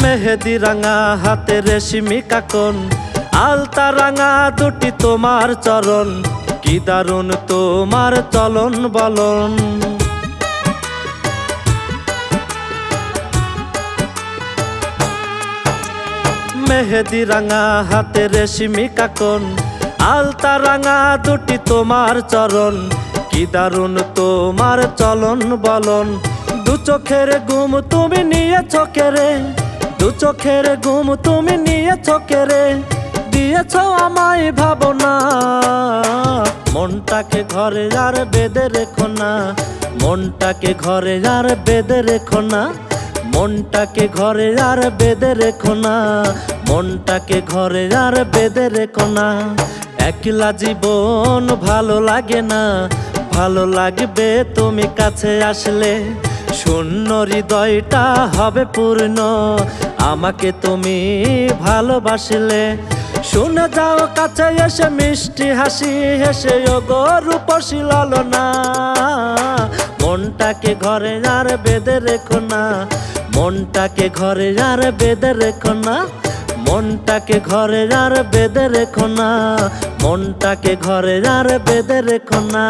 মেহেদি রাঙা হাতে রেশমি কাকন, আলতা রাঙা দুটি তোমার চরণ, কি দারুণ তোমার চলন বলন। মেহেদি রাঙা হাতে রেশমি কাকন, আলতা রাঙা দুটি তোমার চরণ, কি দারুণ তোমার চলন বলন। দু চোখের ঘুম তুমি নিয়েছ কেড়ে, দু চোখের ঘুম তুমি নিয়েছ কেড়ে, দিয়েছ আমায় ভাবনা। মনটাকে ঘরে আর বেঁধে রেখো না, মনটাকে ঘরে আর বেঁধে রেখো না, মনটাকে ঘরে আর বেঁধে রেখো না, মনটাকে ঘরে আর বেঁধে রেখো না। একলা জীবন ভালো লাগে না, ভালো লাগবে তুমি কাছে আসলে। শূন্য হৃদয়টা হবে পূর্ণ, আমাকে তুমি ভালোবাসলে। শুনে যাও কাছে এসে মিষ্টি হাসি হেসে ওগো রূপসী লালনা। মনটাকে ঘরে আর বেঁধে রেখো না, মনটাকে ঘরে আর বেঁধে রেখো না, মনটাকে ঘরে আর বেঁধে রেখো না, মনটাকে ঘরে আর বেঁধে রেখো না।